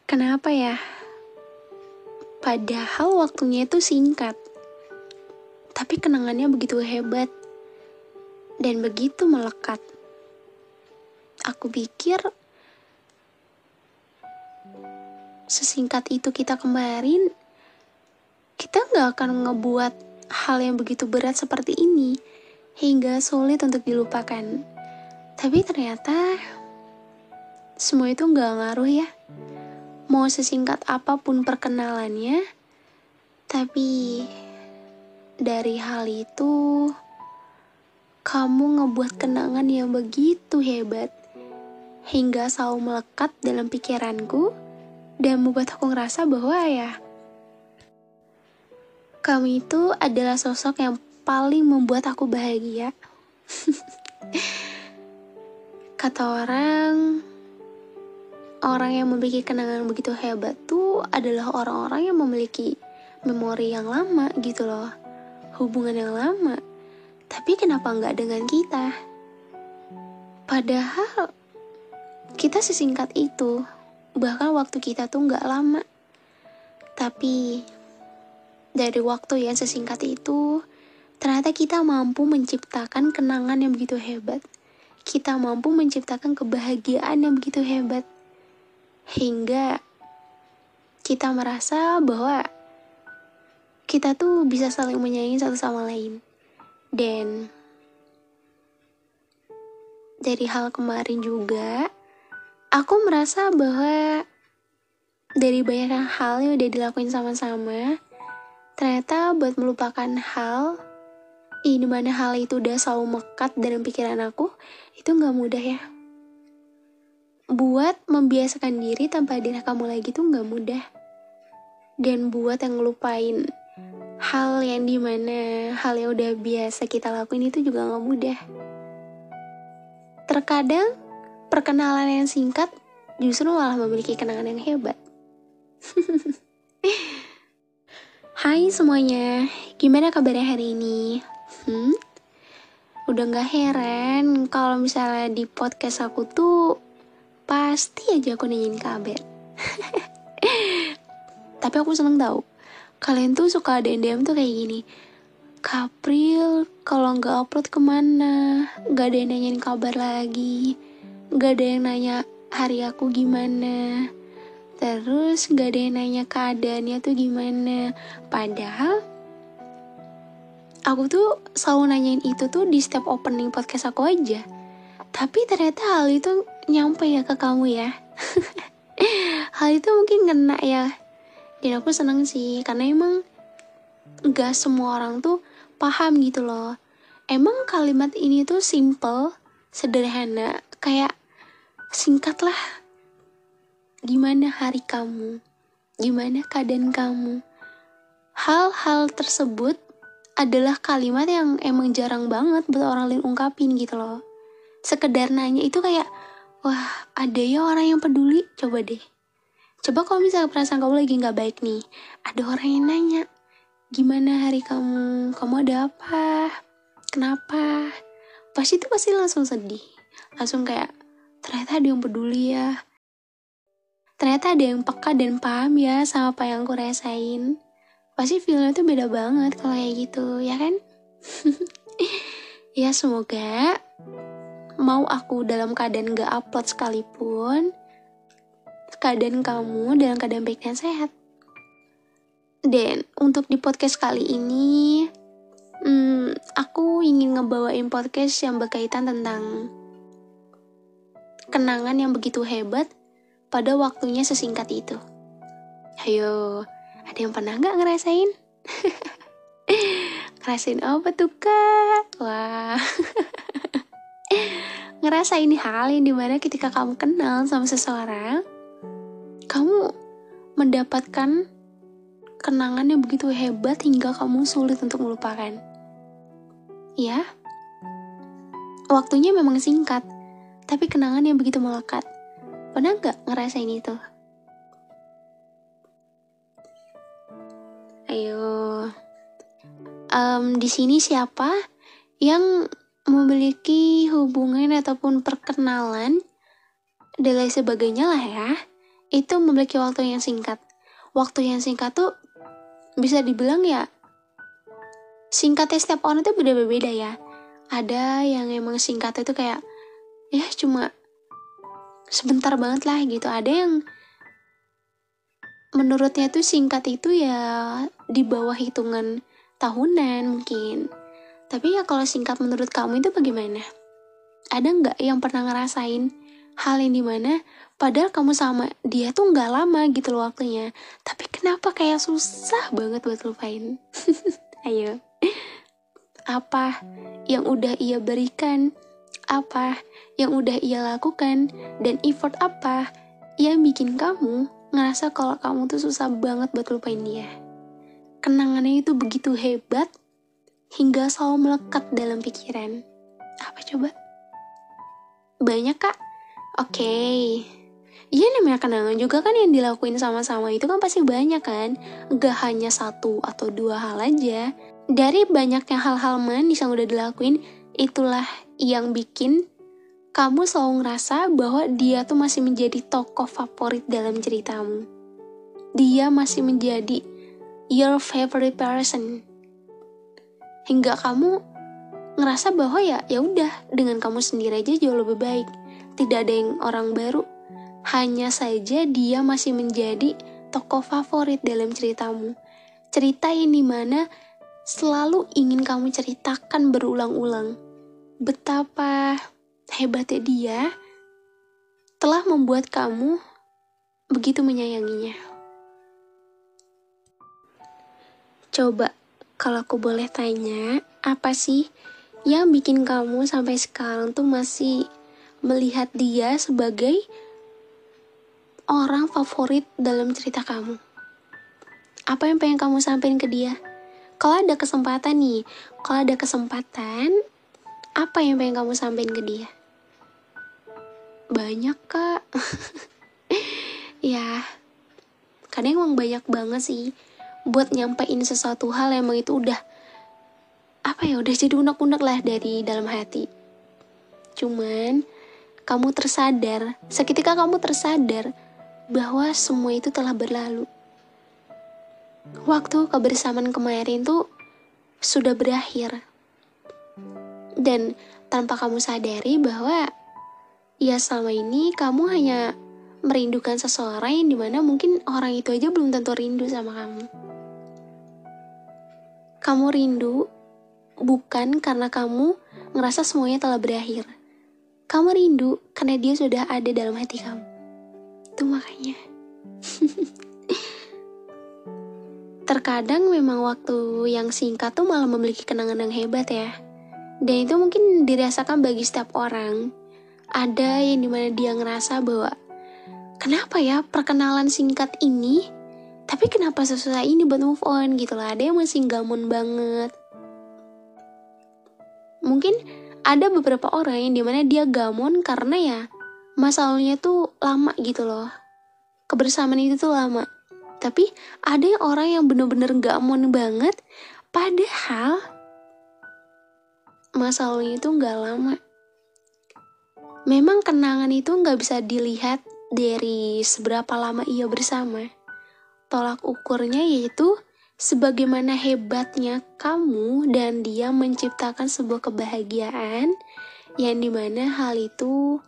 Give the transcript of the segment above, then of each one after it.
Kenapa ya? Padahal waktunya itu singkat, tapi kenangannya begitu hebat dan begitu melekat. Aku pikir sesingkat itu kita kemarin, kita gak akan ngebuat hal yang begitu berat seperti ini, hingga sulit untuk dilupakan. Tapi ternyata semua itu gak ngaruh ya. Mau sesingkat apapun perkenalannya, tapi dari hal itu kamu ngebuat kenangan yang begitu hebat hingga selalu melekat dalam pikiranku dan membuat aku ngerasa bahwa ya, kamu itu adalah sosok yang paling membuat aku bahagia. Kata orang yang memiliki kenangan begitu hebat tuh adalah orang-orang yang memiliki memori yang lama gitu loh, hubungan yang lama. Tapi kenapa nggak dengan kita? Padahal kita sesingkat itu, bahkan waktu kita tuh nggak lama. Tapi dari waktu yang sesingkat itu, ternyata kita mampu menciptakan kenangan yang begitu hebat. Kita mampu menciptakan kebahagiaan yang begitu hebat. Hingga kita merasa bahwa kita tuh bisa saling menyayangi satu sama lain. Dan dari hal kemarin juga, aku merasa bahwa dari banyak hal yang udah dilakuin sama-sama, ternyata buat melupakan hal, di mana hal itu udah selalu melekat dalam pikiran aku, itu gak mudah ya. Buat membiasakan diri tanpa hadirnya kamu lagi tuh gak mudah. Dan buat yang ngelupain hal yang dimana hal yang udah biasa kita lakuin itu juga gak mudah. Terkadang perkenalan yang singkat justru malah memiliki kenangan yang hebat. Hai semuanya, gimana kabarnya hari ini? Udah gak heran kalau misalnya di podcast aku tuh pasti aja aku nanyain kabar. Tapi aku seneng tahu kalian tuh suka ada DM tuh kayak gini, Kapril kalau nggak upload kemana, nggak ada yang nanyain kabar lagi, nggak ada yang nanya hari aku gimana, terus nggak ada yang nanya keadaannya tuh gimana. Padahal aku tuh selalu nanyain itu tuh di setiap opening podcast aku aja. Tapi ternyata hal itu nyampe ya ke kamu ya. Hal itu mungkin kena ya. Dan aku seneng sih, karena emang gak semua orang tuh paham gitu loh. Emang kalimat ini tuh simple, sederhana, kayak singkat lah. Gimana hari kamu? Gimana keadaan kamu? Hal-hal tersebut adalah kalimat yang emang jarang banget buat orang lain ungkapin gitu loh. Sekedar nanya itu kayak, wah ada ya orang yang peduli, coba deh. Coba kalau misalnya perasaan kamu lagi gak baik nih, ada orang yang nanya, gimana hari kamu? Kamu ada apa? Kenapa? Pasti langsung sedih. Langsung kayak, ternyata ada yang peduli ya. Ternyata ada yang peka dan paham ya sama apa yang aku rasain. Pasti feelnya tuh beda banget kalau kayak gitu, ya kan? Ya semoga mau aku dalam keadaan gak upload sekalipun, keadaan kamu dalam keadaan baik dan sehat. Dan untuk di podcast kali ini, aku ingin ngebawain podcast yang berkaitan tentang kenangan yang begitu hebat pada waktunya sesingkat itu. Ayo, ada yang pernah gak ngerasain? Ngerasain apa tuh kak? Wah, ngerasain hal yang dimana ketika kamu kenal sama seseorang, kamu mendapatkan kenangan yang begitu hebat hingga kamu sulit untuk melupakan. Ya, waktunya memang singkat, tapi kenangan yang begitu melekat. Pernah gak ngerasain itu? Ayo, di sini siapa yang memiliki hubungan ataupun perkenalan dan lain sebagainya lah ya, itu memiliki waktu yang singkat. Waktu yang singkat tuh bisa dibilang ya, singkatnya setiap orang tuh beda-beda ya. Ada yang emang singkatnya tuh kayak ya cuma sebentar banget lah gitu. Ada yang menurutnya tuh singkat itu ya di bawah hitungan tahunan mungkin. Tapi ya kalau singkat menurut kamu itu bagaimana? Ada nggak yang pernah ngerasain hal yang dimana padahal kamu sama dia tuh nggak lama gitu loh waktunya, tapi kenapa kayak susah banget buat lupain? Ayo, apa yang udah ia berikan, apa yang udah ia lakukan, dan effort apa yang bikin kamu ngerasa kalau kamu tuh susah banget buat lupain dia? Kenangannya itu begitu hebat hingga selalu melekat dalam pikiran. Apa coba? Banyak kak? Oke. Iya namanya kenangan juga kan yang dilakuin sama-sama itu kan pasti banyak kan? Gak hanya satu atau dua hal aja. Dari banyaknya hal-hal manis yang udah dilakuin, itulah yang bikin kamu selalu ngerasa bahwa dia tuh masih menjadi tokoh favorit dalam ceritamu. Dia masih menjadi your favorite person. Hingga kamu ngerasa bahwa ya udah dengan kamu sendiri aja jauh lebih baik. Tidak ada yang orang baru. Hanya saja dia masih menjadi tokoh favorit dalam ceritamu. Cerita yang dimana selalu ingin kamu ceritakan berulang-ulang. Betapa hebatnya dia telah membuat kamu begitu menyayanginya. Coba kalau aku boleh tanya, apa sih yang bikin kamu sampai sekarang tuh masih melihat dia sebagai orang favorit dalam cerita kamu? Apa yang pengen kamu sampaikan ke dia? Kalau ada kesempatan nih, apa yang pengen kamu sampaikan ke dia? Banyak kak. Ya, kadang emang banyak banget sih buat nyampein sesuatu hal emang itu udah udah jadi unek-unek lah dari dalam hati. Cuman seketika kamu tersadar bahwa semua itu telah berlalu. Waktu kebersamaan kemarin tuh sudah berakhir. Dan tanpa kamu sadari bahwa ya selama ini kamu hanya merindukan seseorang yang dimana mungkin orang itu aja belum tentu rindu sama kamu. Kamu rindu bukan karena kamu ngerasa semuanya telah berakhir. Kamu rindu karena dia sudah ada dalam hati kamu. Itu makanya. Terkadang memang waktu yang singkat tuh malah memiliki kenangan yang hebat ya. Dan itu mungkin dirasakan bagi setiap orang. Ada yang dimana dia ngerasa bahwa kenapa ya perkenalan singkat ini, tapi kenapa susah ini buat move on gitu lah. Ada yang masih gamon banget. Mungkin ada beberapa orang yang dimana dia gamon karena ya masa lalunya tuh lama gitu loh. Kebersamaan itu tuh lama. Tapi ada yang orang yang bener-bener gamon banget padahal masa lalunya itu gak lama. Memang kenangan itu gak bisa dilihat dari seberapa lama ia bersama. Tolak ukurnya yaitu sebagaimana hebatnya kamu dan dia menciptakan sebuah kebahagiaan yang dimana hal itu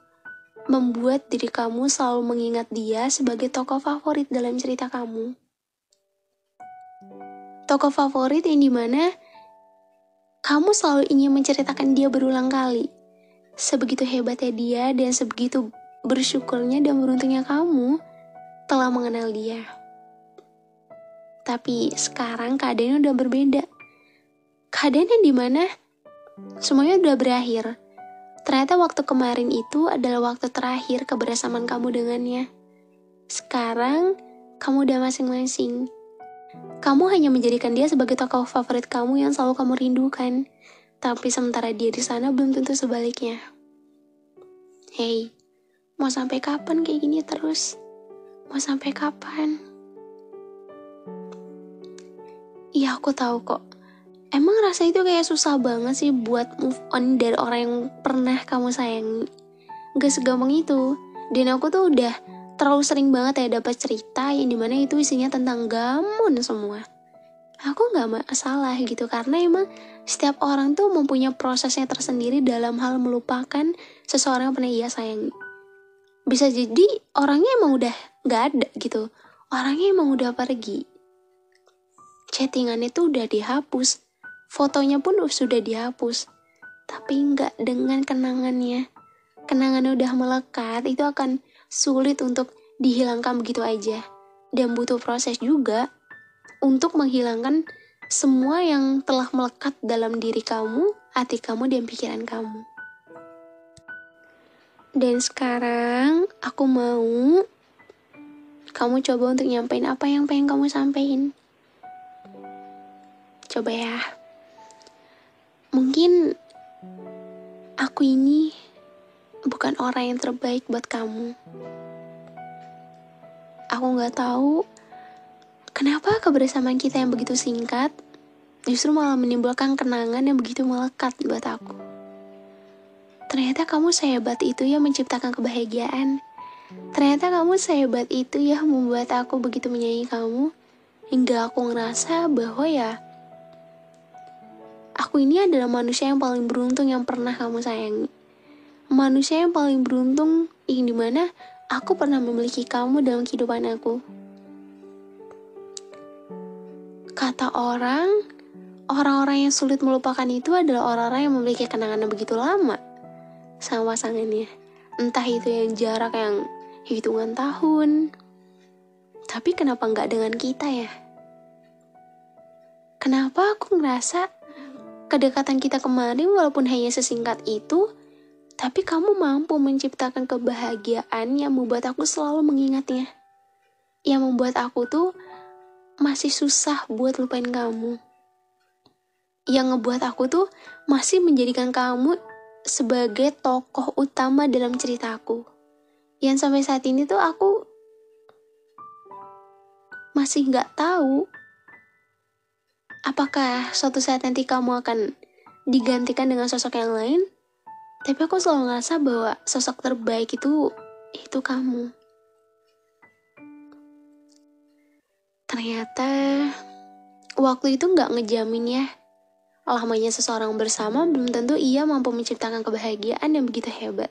membuat diri kamu selalu mengingat dia sebagai tokoh favorit dalam cerita kamu. Tokoh favorit yang dimana kamu selalu ingin menceritakan dia berulang kali. Sebegitu hebatnya dia dan sebegitu bersyukurnya dan beruntungnya kamu telah mengenal dia. Tapi sekarang keadaannya udah berbeda. Keadaan yang dimana semuanya udah berakhir. Ternyata waktu kemarin itu adalah waktu terakhir kebersamaan kamu dengannya. Sekarang kamu udah masing-masing. Kamu hanya menjadikan dia sebagai tokoh favorit kamu yang selalu kamu rindukan. Tapi sementara dia di sana belum tentu sebaliknya. Hey, mau sampai kapan kayak gini terus? Mau sampai kapan? Iya aku tahu kok. Emang rasa itu kayak susah banget sih buat move on dari orang yang pernah kamu sayangi. Gak segampang itu. Dan aku tuh udah terlalu sering banget ya dapat cerita yang dimana itu isinya tentang gamon semua. Aku gak masalah gitu, karena emang setiap orang tuh mempunyai prosesnya tersendiri dalam hal melupakan seseorang yang pernah ia sayangi. Bisa jadi orangnya emang udah gak ada gitu, orangnya emang udah pergi, chattingannya tuh udah dihapus, fotonya pun sudah dihapus, tapi gak dengan kenangannya. Kenangannya udah melekat, itu akan sulit untuk dihilangkan begitu aja, dan butuh proses juga untuk menghilangkan semua yang telah melekat dalam diri kamu, hati kamu, dan pikiran kamu. Dan sekarang aku mau kamu coba untuk nyampein apa yang pengen kamu sampein. Coba ya. Mungkin aku ini bukan orang yang terbaik buat kamu. Aku gak tahu kenapa kebersamaan kita yang begitu singkat justru malah menimbulkan kenangan yang begitu melekat buat aku. Ternyata kamu sehebat itu ya menciptakan kebahagiaan. Ternyata kamu sehebat itu ya membuat aku begitu menyayangi kamu, hingga aku ngerasa bahwa ya aku ini adalah manusia yang paling beruntung yang pernah kamu sayangi. Manusia yang paling beruntung yang dimana aku pernah memiliki kamu dalam kehidupan aku. Kata orang-orang yang sulit melupakan itu adalah orang-orang yang memiliki kenangan yang begitu lama sama pasangannya. Entah itu yang jarak yang hitungan tahun. Tapi kenapa nggak dengan kita ya? Kenapa aku ngerasa kedekatan kita kemarin walaupun hanya sesingkat itu, tapi kamu mampu menciptakan kebahagiaan yang membuat aku selalu mengingatnya. Yang membuat aku tuh masih susah buat lupain kamu. Yang ngebuat aku tuh masih menjadikan kamu sebagai tokoh utama dalam ceritaku. Yang sampai saat ini tuh aku masih gak tahu apakah suatu saat nanti kamu akan digantikan dengan sosok yang lain. Tapi aku selalu ngerasa bahwa sosok terbaik itu kamu. Ternyata waktu itu gak ngejamin ya, lamanya seseorang bersama belum tentu ia mampu menciptakan kebahagiaan yang begitu hebat.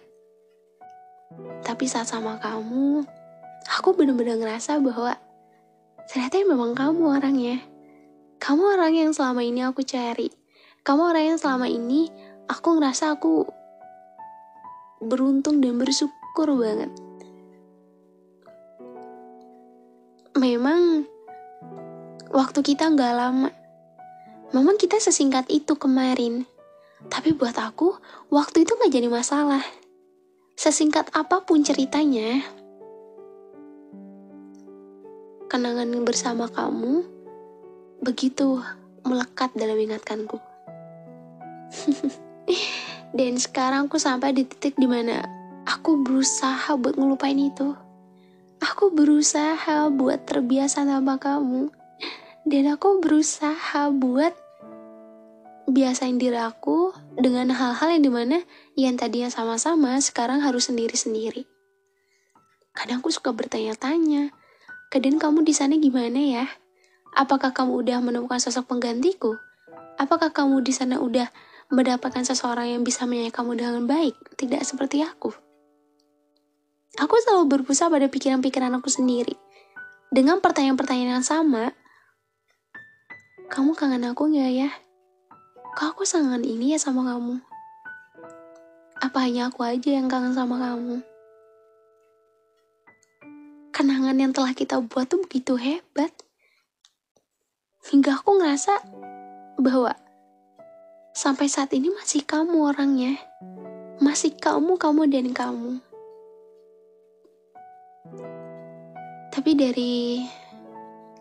Tapi saat sama kamu, aku benar-benar ngerasa bahwa ternyata memang kamu orangnya. Kamu orang yang selama ini aku cari. Kamu orang yang selama ini aku ngerasa aku beruntung dan bersyukur banget. Memang waktu kita gak lama. Memang kita sesingkat itu kemarin. Tapi buat aku, waktu itu gak jadi masalah. Sesingkat apapun ceritanya, kenangan bersama kamu begitu melekat dalam ingatanku. Dan sekarang aku sampai di titik dimana aku berusaha buat ngelupain itu. Aku berusaha buat terbiasa sama kamu. Dan aku berusaha buat biasain diri aku dengan hal-hal yang dimana yang tadinya sama-sama sekarang harus sendiri-sendiri. Kadang aku suka bertanya-tanya, kadang kamu di sana gimana ya? Apakah kamu udah menemukan sosok penggantiku? Apakah kamu di sana udah mendapatkan seseorang yang bisa menyayangi kamu dengan baik? Tidak seperti aku. Aku selalu berpusat pada pikiran-pikiran aku sendiri. Dengan pertanyaan-pertanyaan yang sama, kamu kangen aku gak ya? Kok aku kangen ini ya sama kamu? Apa hanya aku aja yang kangen sama kamu? Kenangan yang telah kita buat tuh begitu hebat. Hingga aku ngerasa bahwa sampai saat ini masih kamu orangnya. Masih kamu dan kamu. Tapi dari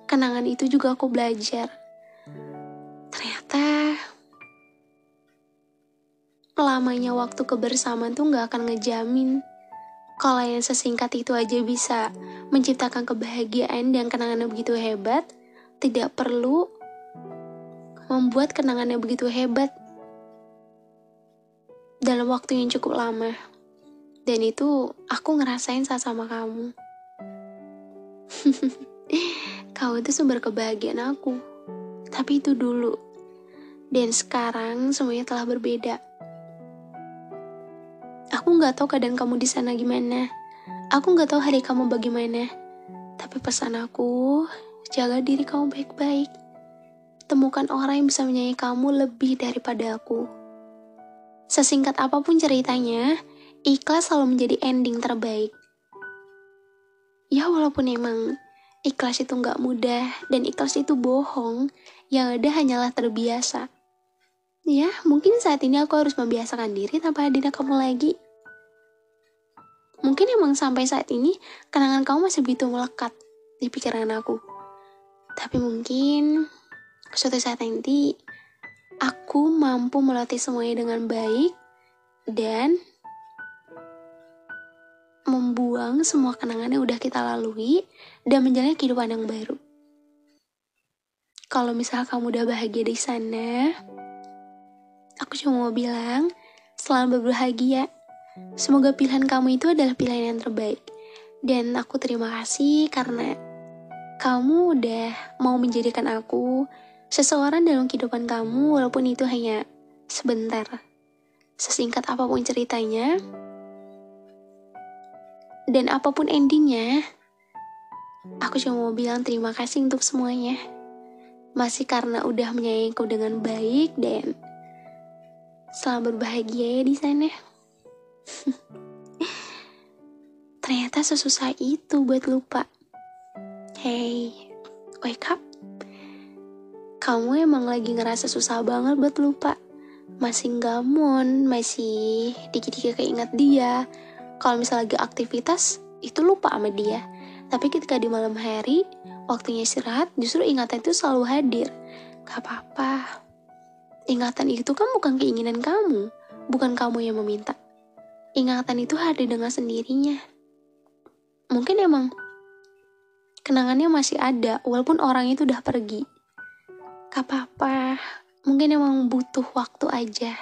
kenangan itu juga aku belajar. Ternyata lamanya waktu kebersamaan tuh gak akan ngejamin kalau yang sesingkat itu aja bisa menciptakan kebahagiaan dan kenangannya begitu hebat. Tidak perlu membuat kenangannya begitu hebat dalam waktu yang cukup lama. Dan itu aku ngerasain saat sama kamu. Kamu itu sumber kebahagiaan aku. Tapi itu dulu. Dan sekarang semuanya telah berbeda. Aku gak tahu keadaan kamu di sana gimana. Aku gak tahu hari kamu bagaimana. Tapi pesan aku, jaga diri kamu baik-baik. Temukan orang yang bisa menyayangi kamu lebih daripada aku. Sesingkat apapun ceritanya, ikhlas selalu menjadi ending terbaik. Ya walaupun emang ikhlas itu gak mudah dan ikhlas itu bohong, yang ada hanyalah terbiasa. Ya, mungkin saat ini aku harus membiasakan diri tanpa hadirnya kamu lagi. Mungkin emang sampai saat ini kenangan kamu masih begitu melekat di pikiran aku. Tapi mungkin suatu saat nanti aku mampu melatih semuanya dengan baik dan membuang semua kenangan yang udah kita lalui dan menjalani kehidupan yang baru. Kalau misal kamu udah bahagia di sana, aku cuma mau bilang selamat berbahagia. Semoga pilihan kamu itu adalah pilihan yang terbaik. Dan aku terima kasih karena kamu udah mau menjadikan aku seseorang dalam kehidupan kamu, walaupun itu hanya sebentar. Sesingkat apapun ceritanya dan apapun endingnya, aku cuma mau bilang terima kasih untuk semuanya. Masih karena udah menyayangiku dengan baik dan selamat berbahagia ya di sana. Ternyata sesusah itu buat lupa. Hey, wake up. Kamu emang lagi ngerasa susah banget buat lupa. Masih nggamon, masih dikit-dikit keinget dia. Kalau misalnya lagi aktivitas, itu lupa sama dia. Tapi ketika di malam hari, waktunya istirahat, justru ingatan itu selalu hadir. Gak apa-apa. Ingatan itu kan bukan keinginan kamu, bukan kamu yang meminta. Ingatan itu hadir dengan sendirinya. Mungkin emang kenangannya masih ada, walaupun orang itu udah pergi. Gak apa-apa, mungkin emang butuh waktu aja.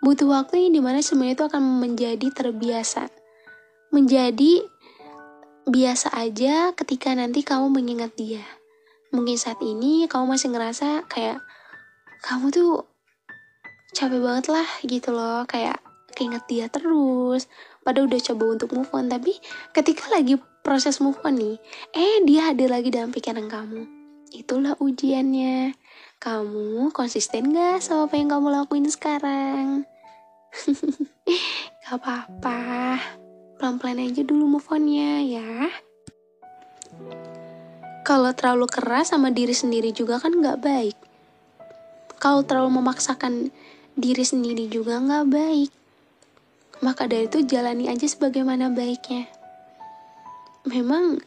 Butuh waktu yang dimana semuanya itu akan menjadi terbiasa. Menjadi biasa aja ketika nanti kamu mengingat dia. Mungkin saat ini kamu masih ngerasa kayak kamu tuh capek banget lah gitu loh, kayak keinget dia terus, padahal udah coba untuk move on, tapi ketika lagi proses move on nih, dia hadir lagi dalam pikiran kamu. Itulah ujiannya. Kamu konsisten gak sama apa yang kamu lakuin sekarang? Gak apa-apa, pelan-pelan aja dulu move on-nya ya. Kalau terlalu keras sama diri sendiri juga kan gak baik. Kalau terlalu memaksakan diri sendiri juga gak baik. Maka dari itu jalani aja sebagaimana baiknya. Memang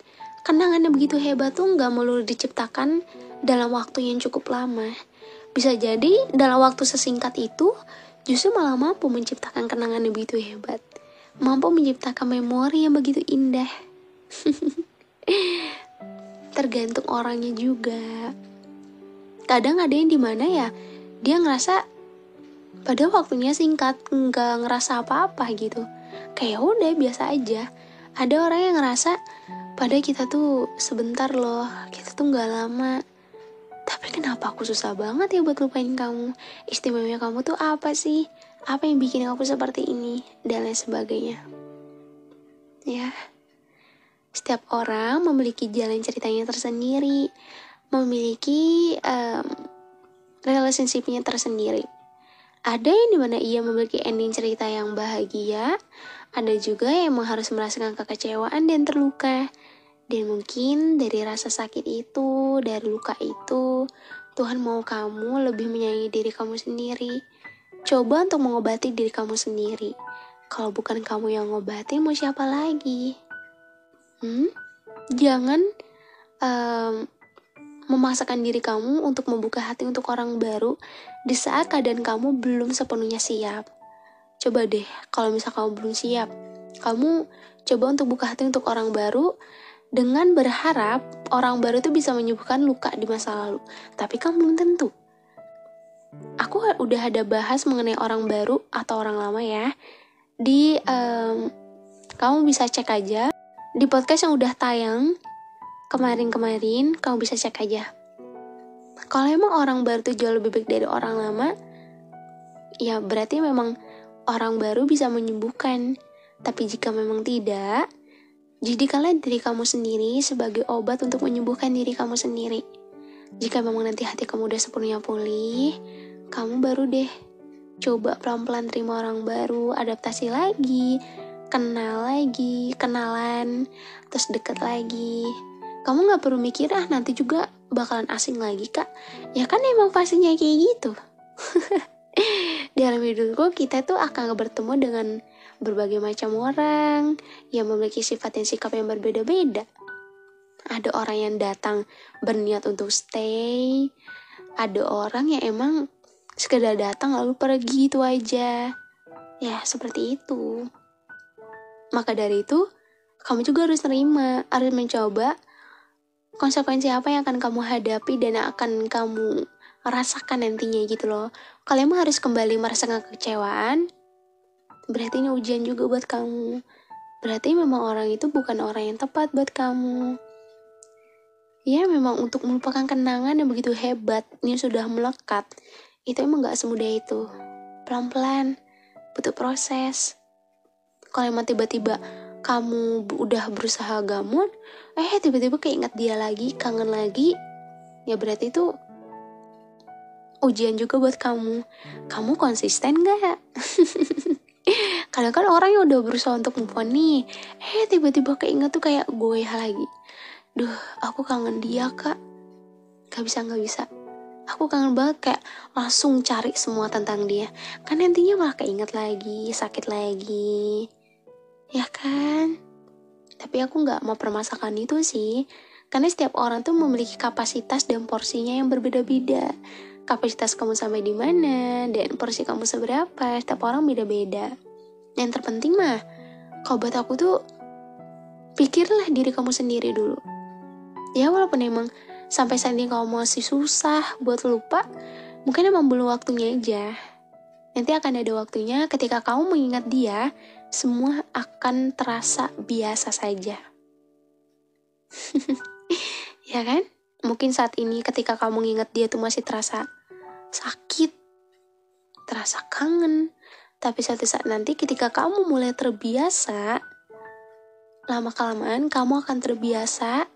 kenangannya begitu hebat tuh gak melulu diciptakan dalam waktu yang cukup lama. Bisa jadi dalam waktu sesingkat itu justru malah mampu menciptakan kenangan yang begitu hebat. Mampu menciptakan memori yang begitu indah. Tergantung orangnya juga. Kadang ada yang dimana ya dia ngerasa pada waktunya singkat, nggak ngerasa apa-apa gitu. Kayak udah biasa aja. Ada orang yang ngerasa pada kita tuh sebentar loh, kita tuh nggak lama. Tapi kenapa aku susah banget ya buat lupain kamu? Istimewanya kamu tuh apa sih? Apa yang bikin aku seperti ini? Dan lain sebagainya. Ya, setiap orang memiliki jalan ceritanya tersendiri, memiliki relationship-nya tersendiri. Ada yang dimana ia memiliki ending cerita yang bahagia, ada juga yang emang harus merasakan kekecewaan dan terluka. Dan mungkin dari rasa sakit itu, dari luka itu, Tuhan mau kamu lebih menyayangi diri kamu sendiri. Coba untuk mengobati diri kamu sendiri. Kalau bukan kamu yang ngobati, mau siapa lagi? Jangan memaksakan diri kamu untuk membuka hati untuk orang baru di saat keadaan kamu belum sepenuhnya siap. Coba deh, kalau misal kamu belum siap, kamu coba untuk buka hati untuk orang baru dengan berharap orang baru itu bisa menyembuhkan luka di masa lalu. Tapi kan belum tentu. Aku udah ada bahas mengenai orang baru atau orang lama ya. Kamu bisa cek aja di podcast yang udah tayang kemarin-kemarin kamu bisa cek aja. Kalau emang orang baru tuh jauh lebih baik dari orang lama, ya berarti memang orang baru bisa menyembuhkan. Tapi jika memang tidak, jadikanlah diri kamu sendiri sebagai obat untuk menyembuhkan diri kamu sendiri. Jika memang nanti hati kamu udah sepenuhnya pulih, kamu baru deh coba pelan-pelan terima orang baru, adaptasi lagi, kenal lagi, kenalan, terus deket lagi. Kamu gak perlu mikir, nanti juga bakalan asing lagi kak. Ya kan emang pastinya kayak gitu. Dalam hidupku kita tuh akan bertemu dengan berbagai macam orang yang memiliki sifat dan sikap yang berbeda-beda. Ada orang yang datang berniat untuk stay, ada orang yang emang sekedar datang lalu pergi itu aja. Ya seperti itu. Maka dari itu kamu juga harus terima, harus mencoba konsekuensi apa yang akan kamu hadapi dan akan kamu rasakan nantinya gitu loh. Kalau emang harus kembali merasakan kekecewaan, berarti ini ujian juga buat kamu. Berarti memang orang itu bukan orang yang tepat buat kamu. Ya memang untuk melupakan kenangan yang begitu hebat, ini sudah melekat, itu emang gak semudah itu. Pelan-pelan, butuh proses. Kalau emang tiba-tiba kamu udah berusaha gamut, tiba-tiba keinget dia lagi, kangen lagi, ya berarti itu ujian juga buat kamu. Kamu konsisten gak? Kadang kan orang yang udah berusaha untuk move on nih, tiba-tiba keinget tuh kayak goyah lagi. Duh, aku kangen dia kak. Gak bisa. Aku kangen banget, kayak langsung cari semua tentang dia. Kan nantinya malah keinget lagi, sakit lagi. Ya kan? Tapi aku gak mau permasakan itu sih. Karena setiap orang tuh memiliki kapasitas dan porsinya yang berbeda-beda. Kapasitas kamu sampai di mana dan porsi kamu seberapa, setiap orang beda-beda. Yang terpenting mah, kalau buat aku tuh pikirlah diri kamu sendiri dulu. Ya walaupun emang sampai saat ini kamu masih susah buat lupa, mungkin emang belum waktunya aja. Nanti akan ada waktunya ketika kamu mengingat dia, semua akan terasa biasa saja. Ya kan? Mungkin saat ini ketika kamu mengingat dia tuh masih terasa sakit, terasa kangen. Tapi suatu saat nanti ketika kamu mulai terbiasa, lama-kelamaan kamu akan terbiasa.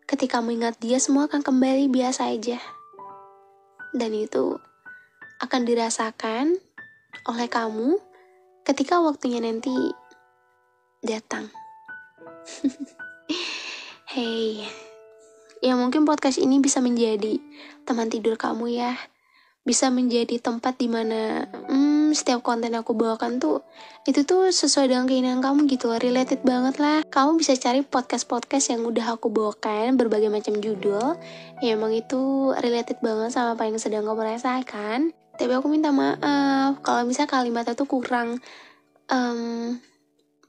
Ketika mengingat dia, semua akan kembali biasa aja. Dan itu akan dirasakan oleh kamu ketika waktunya nanti datang. Hey, ya mungkin podcast ini bisa menjadi teman tidur kamu ya. Bisa menjadi tempat dimana setiap konten aku bawakan tuh itu tuh sesuai dengan keinginan kamu gitu, related banget lah. Kamu bisa cari podcast yang udah aku bawakan berbagai macam judul ya, emang itu related banget sama apa yang sedang kamu rasakan. Tapi aku minta maaf kalau misalnya kalimatnya tuh kurang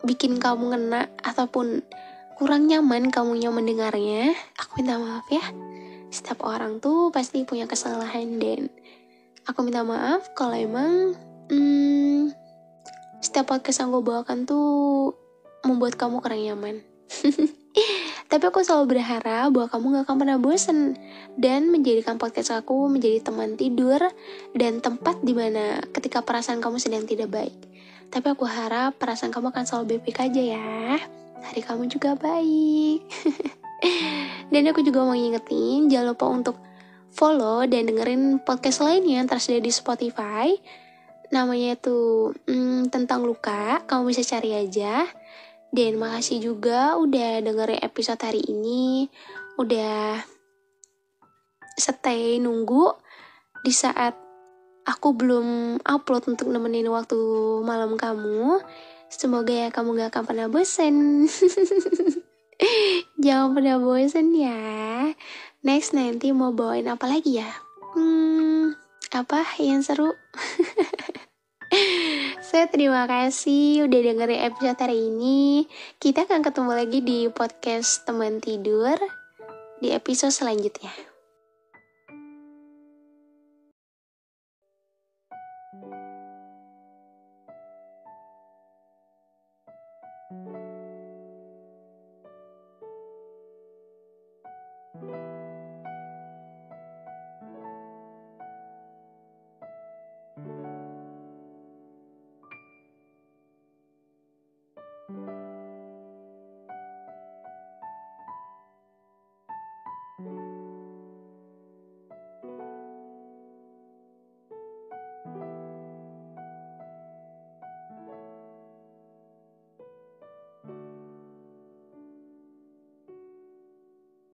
bikin kamu ngena ataupun kurang nyaman kamunya mendengarnya. Aku minta maaf ya. Setiap orang tuh pasti punya kesalahan dan aku minta maaf kalau emang setiap podcast yang gue bawakan tuh membuat kamu kurang nyaman. Tapi aku selalu berharap bahwa kamu gak akan pernah bosan dan menjadikan podcast aku menjadi teman tidur dan tempat dimana ketika perasaan kamu sedang tidak baik. Tapi aku harap perasaan kamu akan selalu baik-baik aja ya. Hari kamu juga baik. Dan aku juga mau ngingetin, jangan lupa untuk follow dan dengerin podcast lainnya yang tersedia di Spotify. Namanya tuh tentang luka, kamu bisa cari aja. Dan makasih juga udah dengerin episode hari ini, udah stay nunggu di saat aku belum upload untuk nemenin waktu malam kamu. Semoga ya kamu gak akan pernah bosen. Jangan pernah bosen ya. Next nanti mau bawain apa lagi ya? Apa yang seru? Saya terima kasih udah dengerin episode hari ini. Kita akan ketemu lagi di podcast teman tidur di episode selanjutnya.